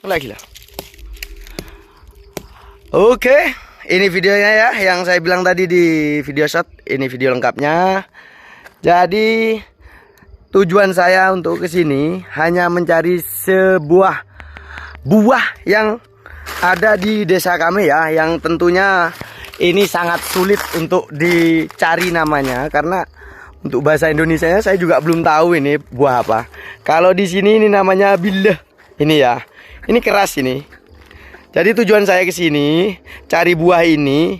Lagi lah. Oke, ini videonya ya yang saya bilang tadi di video shot. Ini video lengkapnya. Jadi tujuan saya untuk kesini hanya mencari sebuah buah yang ada di desa kami ya, yang tentunya ini sangat sulit untuk dicari namanya karena untuk bahasa Indonesianya saya juga belum tahu ini buah apa. Kalau di sini ini namanya bileh. Ini ya. Ini keras ini. Jadi tujuan saya ke sini cari buah ini,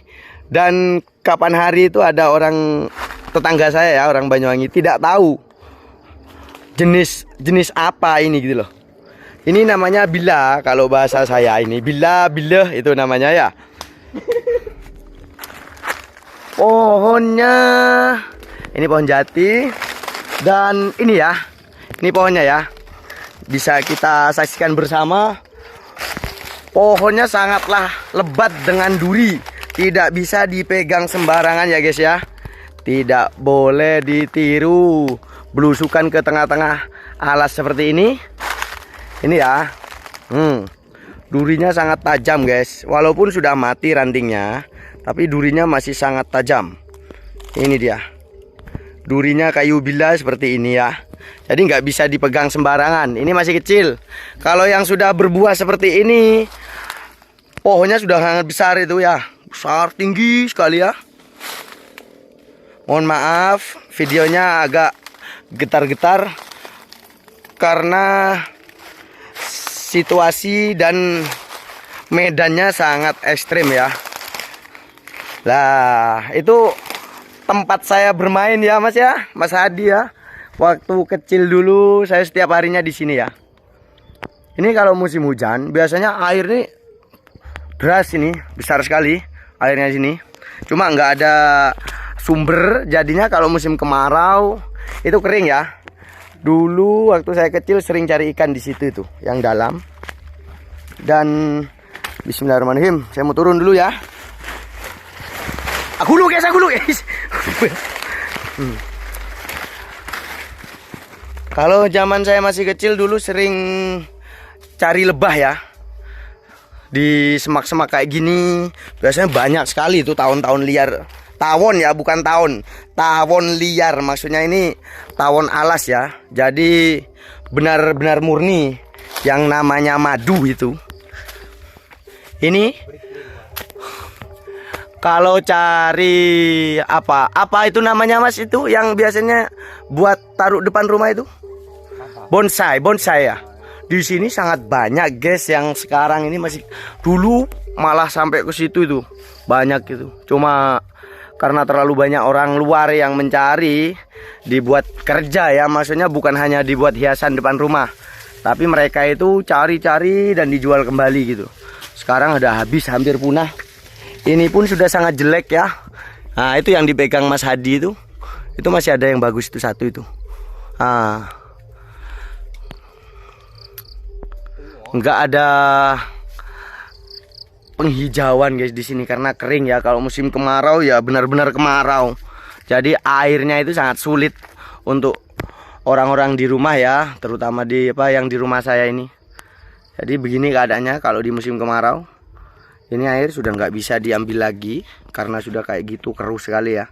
dan kapan hari itu ada orang tetangga saya ya, orang Banyuwangi, tidak tahu jenis apa ini gitu loh. Ini namanya bila kalau bahasa saya, ini bila itu namanya ya. Pohonnya ini pohon jati, dan ini ya, ini pohonnya ya. Bisa kita saksikan bersama. Pohonnya sangatlah lebat dengan duri. Tidak bisa dipegang sembarangan ya guys ya. Tidak boleh ditiru. Belusukan ke tengah-tengah alas seperti ini. Ini ya. Durinya sangat tajam guys. Walaupun sudah mati rantingnya, tapi durinya masih sangat tajam. Ini dia. Durinya kayu bila seperti ini ya. Jadi nggak bisa dipegang sembarangan. Ini masih kecil. Kalau yang sudah berbuah seperti ini, pohonnya sudah sangat besar itu ya. Besar, tinggi sekali ya. Mohon maaf, videonya agak getar-getar karena situasi dan medannya sangat ekstrim ya. Lah, itu tempat saya bermain ya Mas ya, Mas Hadi ya. Waktu kecil dulu saya setiap harinya di sini ya. Ini kalau musim hujan biasanya air ini deras, ini besar sekali airnya di sini. Cuma nggak ada sumber, jadinya kalau musim kemarau itu kering ya. Dulu waktu saya kecil sering cari ikan di situ itu, yang dalam. Dan bismillahirrahmanirrahim, saya mau turun dulu ya. Aku lu guys. Kalau zaman saya masih kecil dulu sering cari lebah ya. Di semak-semak kayak gini biasanya banyak sekali itu tawon-tawon liar. Tawon ya, bukan tawon. Tawon liar, maksudnya ini tawon alas ya. Jadi benar-benar murni yang namanya madu itu. Ini kalau cari apa itu namanya Mas, itu yang biasanya buat taruh depan rumah itu? Bonsai ya. Di sini sangat banyak guys, yang sekarang ini masih, dulu malah sampai ke situ itu banyak gitu. Cuma karena terlalu banyak orang luar yang mencari, dibuat kerja ya, maksudnya bukan hanya dibuat hiasan depan rumah, tapi mereka itu cari-cari dan dijual kembali gitu. Sekarang udah habis, hampir punah. Ini pun sudah sangat jelek ya. Nah itu yang dipegang Mas Hadi itu masih ada yang bagus itu, satu itu. Nggak ada penghijauan guys di sini karena kering ya. Kalau musim kemarau ya benar-benar kemarau. Jadi airnya itu sangat sulit untuk orang-orang di rumah ya, terutama di yang di rumah saya ini. Jadi begini keadaannya kalau di musim kemarau. Ini air sudah nggak bisa diambil lagi karena sudah kayak gitu, keruh sekali ya.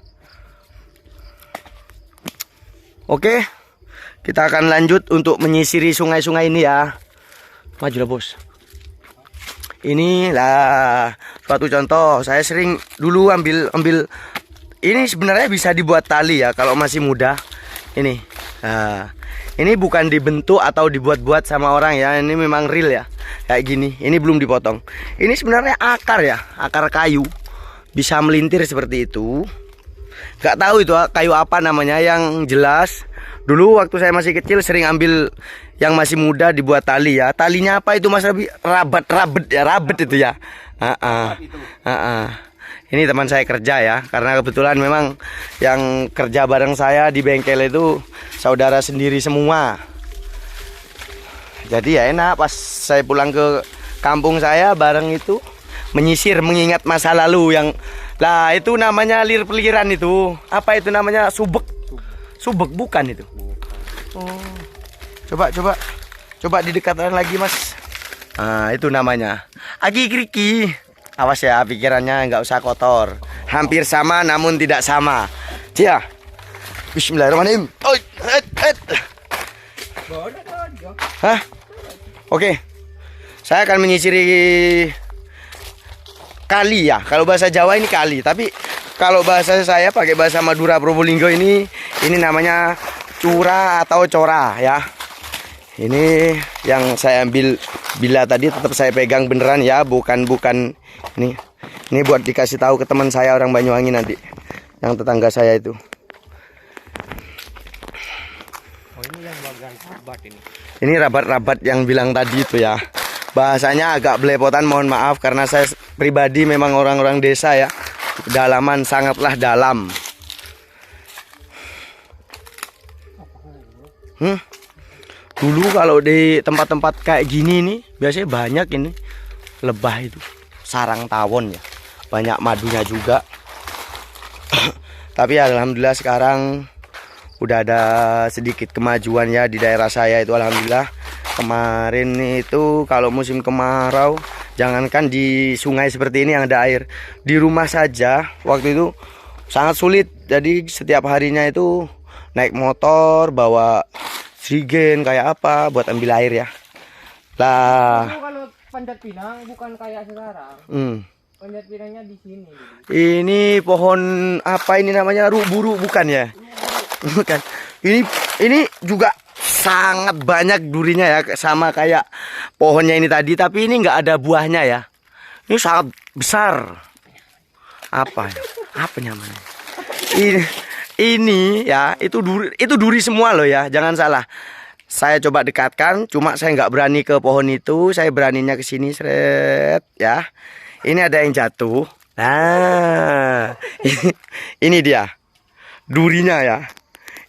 Oke, kita akan lanjut untuk menyisiri sungai-sungai ini ya. Majulah bos. Inilah suatu contoh. Saya sering dulu ambil ini, sebenarnya bisa dibuat tali ya kalau masih muda. Ini. Ini bukan dibentuk atau dibuat-buat sama orang ya. Ini memang real ya. Kayak gini. Ini belum dipotong. Ini sebenarnya akar ya, akar kayu. Bisa melintir seperti itu. Gak tahu itu kayu apa namanya, yang jelas dulu waktu saya masih kecil sering ambil yang masih muda dibuat tali ya. Talinya apa itu Mas Rabi? Rabet itu ya. Ini teman saya kerja ya, karena kebetulan memang yang kerja bareng saya di bengkel itu saudara sendiri semua. Jadi ya enak pas saya pulang ke kampung saya bareng itu menyisir, mengingat masa lalu yang lah itu namanya lir-peliran itu. Apa itu namanya? Subek bukan itu. Oh. Coba didekatkan lagi Mas. Nah, itu namanya Aki Kriki. Awas ya, pikirannya nggak usah kotor. Hampir sama namun tidak sama. Cia. Bismillahirrahmanirrahim. Hah? Oke. Saya akan menyisiri kali ya. Kalau bahasa Jawa ini kali, tapi kalau bahasa saya pakai bahasa Madura Probolinggo ini namanya curah atau cora ya. Ini yang saya ambil bila tadi tetap saya pegang beneran ya, bukan ini. Ini buat dikasih tahu ke teman saya orang Banyuwangi nanti, yang tetangga saya itu. Oh, ini yang bagian rabat ini. Ini rabat-rabat yang bilang tadi itu ya. Bahasanya agak belepotan, mohon maaf karena saya pribadi memang orang-orang desa ya. Kedalaman sangatlah dalam. Dulu kalau di tempat-tempat kayak gini nih biasanya banyak ini lebah itu, sarang tawon ya, banyak madunya juga. Tapi alhamdulillah sekarang udah ada sedikit kemajuan ya di daerah saya itu, alhamdulillah. Kemarin itu kalau musim kemarau, jangankan di sungai seperti ini yang ada air, di rumah saja waktu itu sangat sulit. Jadi setiap harinya itu naik motor bawa Srigen kayak apa buat ambil air ya. Lah. Kalau Panjat Pinang bukan kayak sekarang. Panjat Pinangnya di sini. Ini pohon apa ini namanya? Buru bukan ya? Bukan. Ini juga sangat banyak durinya ya, sama kayak pohonnya ini tadi, tapi ini nggak ada buahnya ya. Ini sangat besar. Apa ya? Apa namanya? Ini ya, itu duri semua loh ya, jangan salah. Saya coba dekatkan, cuma saya nggak berani ke pohon itu, saya beraninya ke sini, seret ya. Ini ada yang jatuh. Nah, ini dia durinya ya.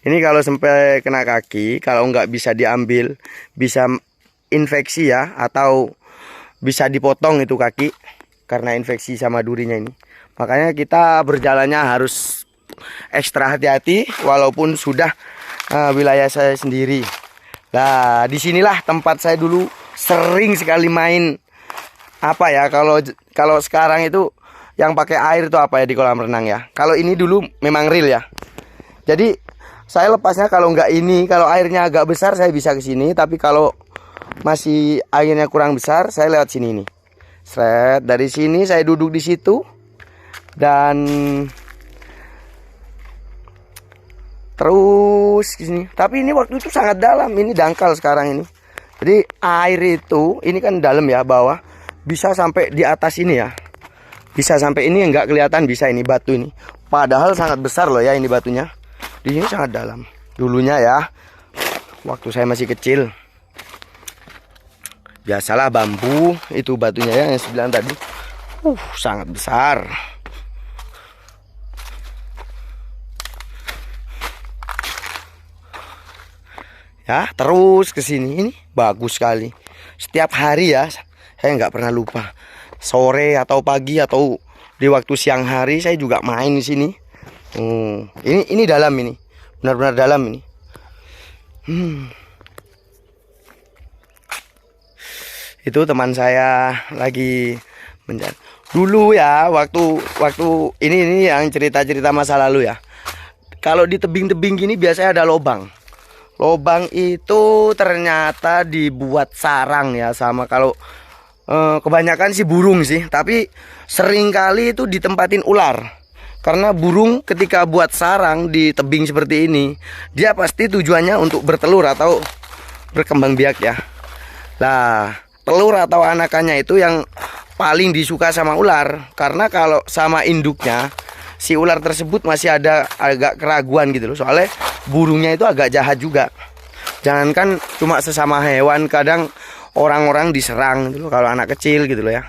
Ini kalau sampai kena kaki, kalau nggak bisa diambil, bisa infeksi ya, atau bisa dipotong itu kaki karena infeksi sama durinya ini. Makanya kita berjalannya harus ekstra hati-hati walaupun sudah wilayah saya sendiri. Nah, disinilah tempat saya dulu sering sekali main. Apa ya, kalau sekarang itu yang pakai air itu apa ya di kolam renang ya. Kalau ini dulu memang real ya. Jadi saya lepasnya kalau nggak ini, kalau airnya agak besar saya bisa ke sini, tapi kalau masih airnya kurang besar saya lewat sini nih. Seret, dari sini saya duduk di situ dan terus ke sini. Tapi ini waktu itu sangat dalam, ini dangkal sekarang ini. Jadi air itu, ini kan dalam ya bawah, bisa sampai di atas ini ya. Bisa sampai ini nggak kelihatan, bisa ini batu ini. Padahal sangat besar loh ya ini batunya. Di sini sangat dalam. Dulunya ya, waktu saya masih kecil. Biasalah bambu, itu batunya ya yang sebelah tadi. Sangat besar. Ya, terus ke sini. Ini bagus sekali. Setiap hari ya, saya nggak pernah lupa. Sore atau pagi atau di waktu siang hari saya juga main di sini. Ini dalam ini. Benar-benar dalam ini. Itu teman saya lagi menjadi. Dulu ya, waktu ini yang cerita-cerita masa lalu ya. Kalau di tebing-tebing gini biasanya ada lobang. Lobang itu ternyata dibuat sarang ya, sama kalau kebanyakan sih burung sih, tapi sering kali itu ditempatin ular. Karena burung ketika buat sarang di tebing seperti ini, dia pasti tujuannya untuk bertelur atau berkembang biak ya. Lah, telur atau anakannya itu yang paling disuka sama ular, karena kalau sama induknya si ular tersebut masih ada agak keraguan gitu loh, soalnya burungnya itu agak jahat juga. Jangankan cuma sesama hewan, kadang orang-orang diserang gitu loh, kalau anak kecil gitu loh ya.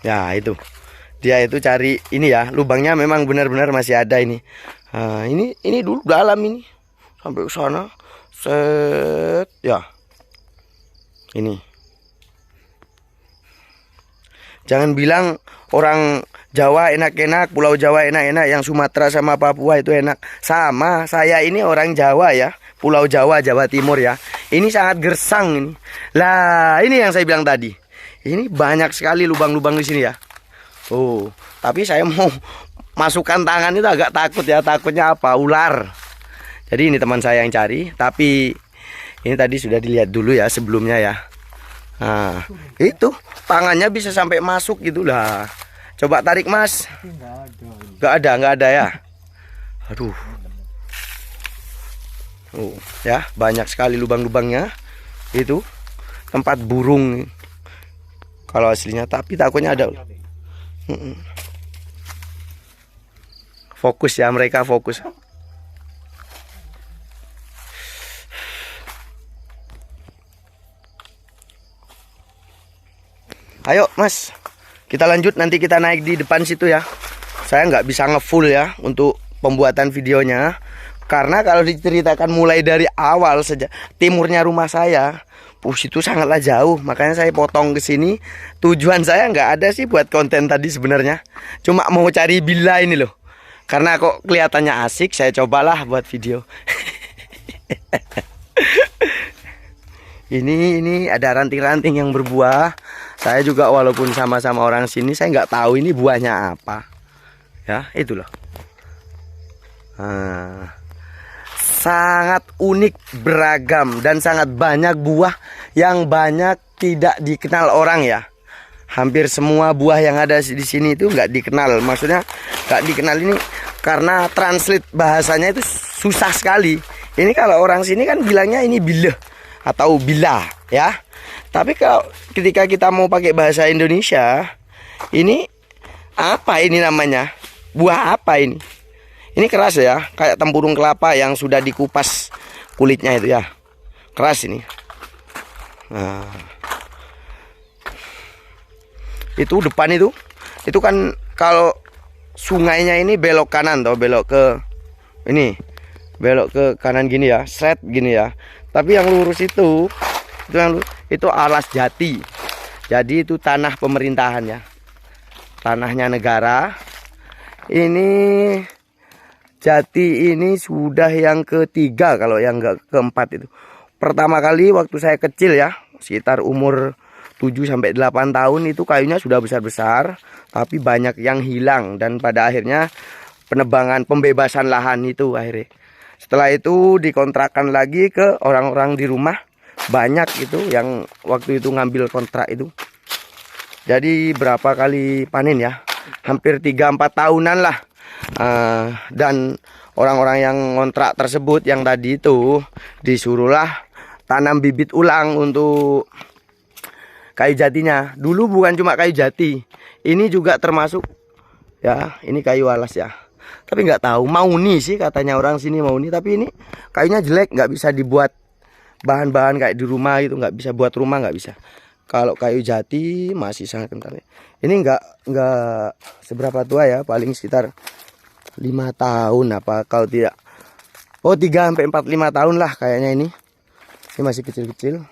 Ya itu, dia itu cari ini ya, lubangnya memang benar-benar masih ada ini. Ini dulu dalam ini sampai ke sana, set ya. Ini. Jangan bilang orang Jawa enak-enak, Pulau Jawa enak-enak, yang Sumatera sama Papua itu enak. Sama saya ini orang Jawa ya, Pulau Jawa, Jawa Timur ya. Ini sangat gersang ini. Lah, ini yang saya bilang tadi. Ini banyak sekali lubang-lubang di sini ya. Oh, tapi saya mau masukkan tangan itu agak takut ya. Takutnya apa? Ular. Jadi ini teman saya yang cari, tapi ini tadi sudah dilihat dulu ya sebelumnya ya. Nah, itu tangannya bisa sampai masuk gitu lah. Coba tarik Mas. Nggak ada ya. Aduh. Oh, ya banyak sekali lubang-lubangnya. Itu tempat burung. Kalau aslinya, tapi takutnya ada. Fokus ya, mereka fokus. Ayo Mas, kita lanjut, nanti kita naik di depan situ ya. Saya nggak bisa ngefull ya untuk pembuatan videonya, karena kalau diceritakan mulai dari awal saja timurnya rumah saya, itu sangatlah jauh. Makanya saya potong ke sini. Tujuan saya nggak ada sih buat konten tadi sebenarnya, cuma mau cari bila ini loh. Karena kok kelihatannya asik, saya cobalah buat video. Ini ada ranting-ranting yang berbuah. Saya juga walaupun sama-sama orang sini, saya nggak tahu ini buahnya apa. Ya, itu loh. Nah, sangat unik, beragam, dan sangat banyak buah yang banyak tidak dikenal orang ya. Hampir semua buah yang ada di sini itu nggak dikenal. Maksudnya nggak dikenal ini karena translate bahasanya itu susah sekali. Ini kalau orang sini kan bilangnya ini bileh atau bila ya. Tapi kalau ketika kita mau pakai bahasa Indonesia, ini apa ini namanya? Buah apa ini? Ini keras ya, kayak tempurung kelapa yang sudah dikupas kulitnya itu ya. Keras ini. Nah, itu depan itu kan kalau sungainya ini belok kanan atau belok ke ini, belok ke kanan gini ya, straight gini ya. Tapi yang lurus itu alas jati. Jadi itu tanah pemerintahan ya, tanahnya negara. Ini jati ini sudah yang ketiga, kalau yang keempat itu. Pertama kali waktu saya kecil ya, sekitar umur 7-8 tahun, itu kayunya sudah besar-besar, tapi banyak yang hilang. Dan pada akhirnya pembebasan lahan itu akhirnya. Setelah itu dikontrakkan lagi ke orang-orang di rumah. Banyak itu yang waktu itu ngambil kontrak itu. Jadi berapa kali panen ya, hampir 3-4 tahunan lah. Dan orang-orang yang kontrak tersebut yang tadi itu disuruhlah tanam bibit ulang untuk kayu jatinya. Dulu bukan cuma kayu jati, ini juga termasuk ya, ini kayu alas ya. Tapi nggak tahu, mauni sih katanya orang sini, mauni. Tapi ini kayunya jelek, nggak bisa dibuat bahan-bahan kayak di rumah gitu, nggak bisa buat rumah, nggak bisa. Kalau kayu jati masih sangat kental. Ini nggak seberapa tua ya, paling sekitar 5 tahun apa kalau tidak. Oh 3-4-5 tahun lah kayaknya ini. Ini masih kecil-kecil.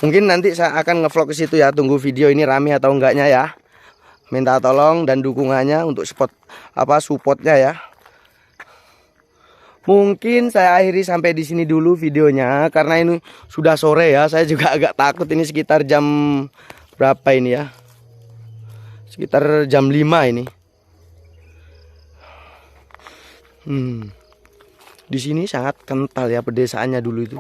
Mungkin nanti saya akan ngevlog ke situ ya. Tunggu video ini rame atau enggaknya ya. Minta tolong dan dukungannya untuk supportnya ya. Mungkin saya akhiri sampai di sini dulu videonya, karena ini sudah sore ya. Saya juga agak takut, ini sekitar jam berapa ini ya? Sekitar jam 5 ini. Di sini sangat kental ya pedesaannya dulu itu.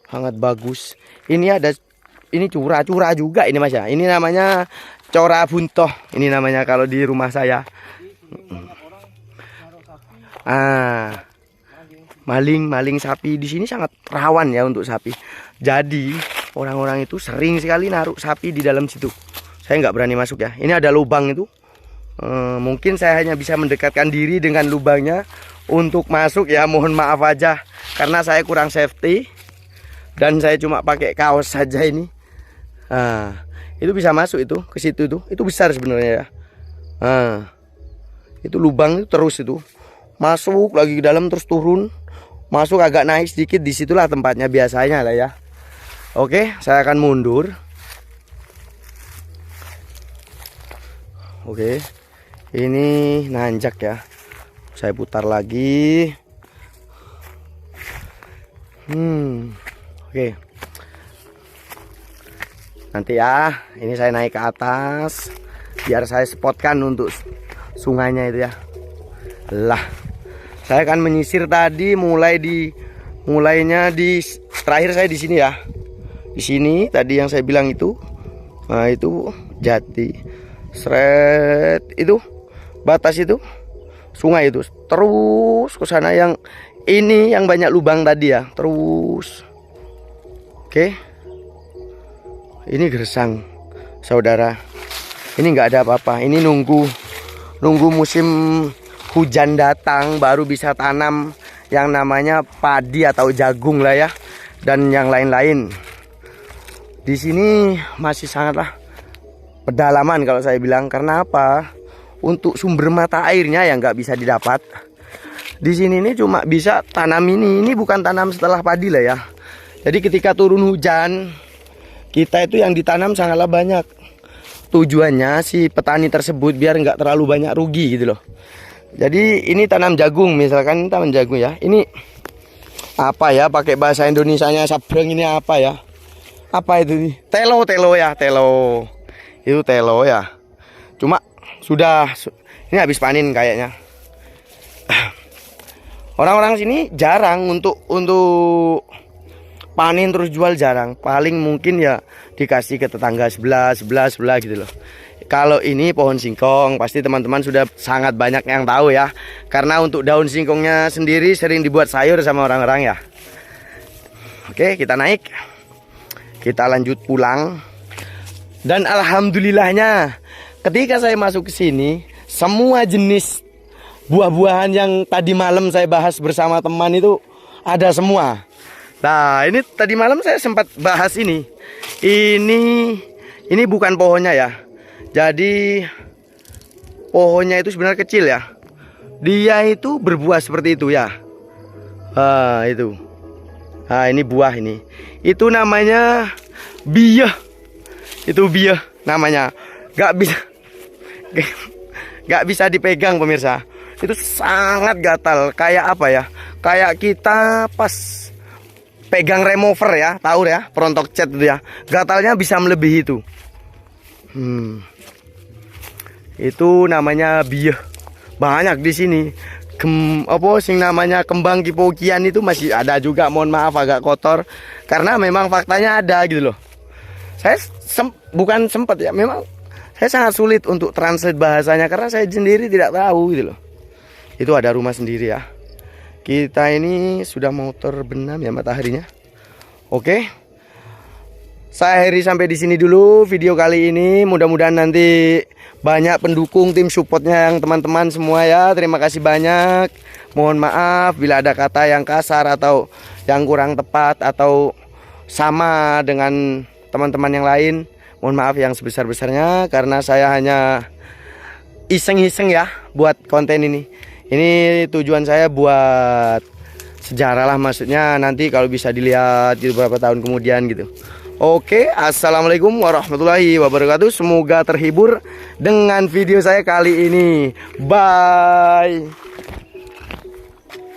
Sangat bagus. Ini curah-curah juga ini Mas ya. Ini namanya cora buntoh. Ini namanya kalau di rumah saya. Maling sapi di sini sangat rawan ya untuk sapi. Jadi orang-orang itu sering sekali naruh sapi di dalam situ. Saya nggak berani masuk ya. Ini ada lubang itu. Mungkin saya hanya bisa mendekatkan diri dengan lubangnya untuk masuk ya. Mohon maaf aja karena saya kurang safety dan saya cuma pakai kaos saja ini. Itu bisa masuk itu ke situ itu. Itu besar sebenarnya ya. Itu lubang itu terus itu. Masuk lagi ke dalam terus turun. Masuk agak naik sedikit, disitulah tempatnya biasanya lah ya. Oke, saya akan mundur. Oke. Ini nanjak ya. Saya putar lagi. Oke. Nanti ya, ini saya naik ke atas biar saya spotkan untuk sungainya itu ya. Lah, saya akan menyisir tadi mulainya di terakhir saya di sini ya. Di sini tadi yang saya bilang itu. Nah, itu jati. Seret itu batas itu sungai itu terus ke sana yang ini yang banyak lubang tadi ya, terus. Oke. Ini gersang, saudara. Ini nggak ada apa-apa. Ini nunggu musim hujan datang baru bisa tanam yang namanya padi atau jagung lah ya, dan yang lain-lain. Di sini masih sangatlah pedalaman kalau saya bilang. Karena apa? Untuk sumber mata airnya yang nggak bisa didapat. Di sini ini cuma bisa tanam ini. Ini bukan tanam setelah padi lah ya. Jadi ketika turun hujan, kita itu yang ditanam sangatlah banyak. Tujuannya si petani tersebut biar nggak terlalu banyak rugi gitu loh. Jadi ini tanam jagung, misalkan tanam jagung ya. Ini apa ya? Pakai bahasa Indonesianya sabrang ini apa ya? Apa itu nih? Telo ya, telo. Itu telo ya. Cuma ini habis panen kayaknya. Orang-orang sini jarang untuk panen terus jual, jarang. Paling mungkin ya dikasih ke tetangga sebelah gitu loh. Kalau ini pohon singkong, pasti teman-teman sudah sangat banyak yang tahu ya. Karena untuk daun singkongnya sendiri sering dibuat sayur sama orang-orang ya. Oke, kita naik. Kita lanjut pulang. Dan alhamdulillahnya ketika saya masuk ke sini, semua jenis buah-buahan yang tadi malam saya bahas bersama teman itu ada semua. Nah, ini tadi malam saya sempat bahas ini. Ini bukan pohonnya ya. Jadi pohonnya itu sebenarnya kecil ya. Dia itu berbuah seperti itu ya. Itu. Nah, ini buah ini. Itu namanya biyeh. Itu biyeh namanya. Gak bisa dipegang pemirsa. Itu sangat gatal. Kayak apa ya? Kayak kita pas pegang remover ya, tahu ya, perontok cat itu ya. Gatalnya bisa melebihi itu. Itu namanya biyeh. Banyak di sini. Apa sing namanya kembang kipokian itu masih ada juga. Mohon maaf agak kotor karena memang faktanya ada gitu loh. Saya bukan sempat ya, memang saya sangat sulit untuk translate bahasanya karena saya sendiri tidak tahu gitu loh. Itu ada rumah sendiri ya. Kita ini sudah mau terbenam ya mataharinya. Oke. Saya akhiri sampai di sini dulu video kali ini. Mudah-mudahan nanti banyak pendukung tim supportnya yang teman-teman semua ya. Terima kasih banyak. Mohon maaf bila ada kata yang kasar atau yang kurang tepat atau sama dengan teman-teman yang lain. Mohon maaf yang sebesar-besarnya karena saya hanya iseng-iseng ya buat konten ini. Ini tujuan saya buat sejarah lah, maksudnya nanti kalau bisa dilihat di beberapa tahun kemudian gitu. Oke, assalamualaikum warahmatullahi wabarakatuh. Semoga terhibur dengan video saya kali ini. Bye.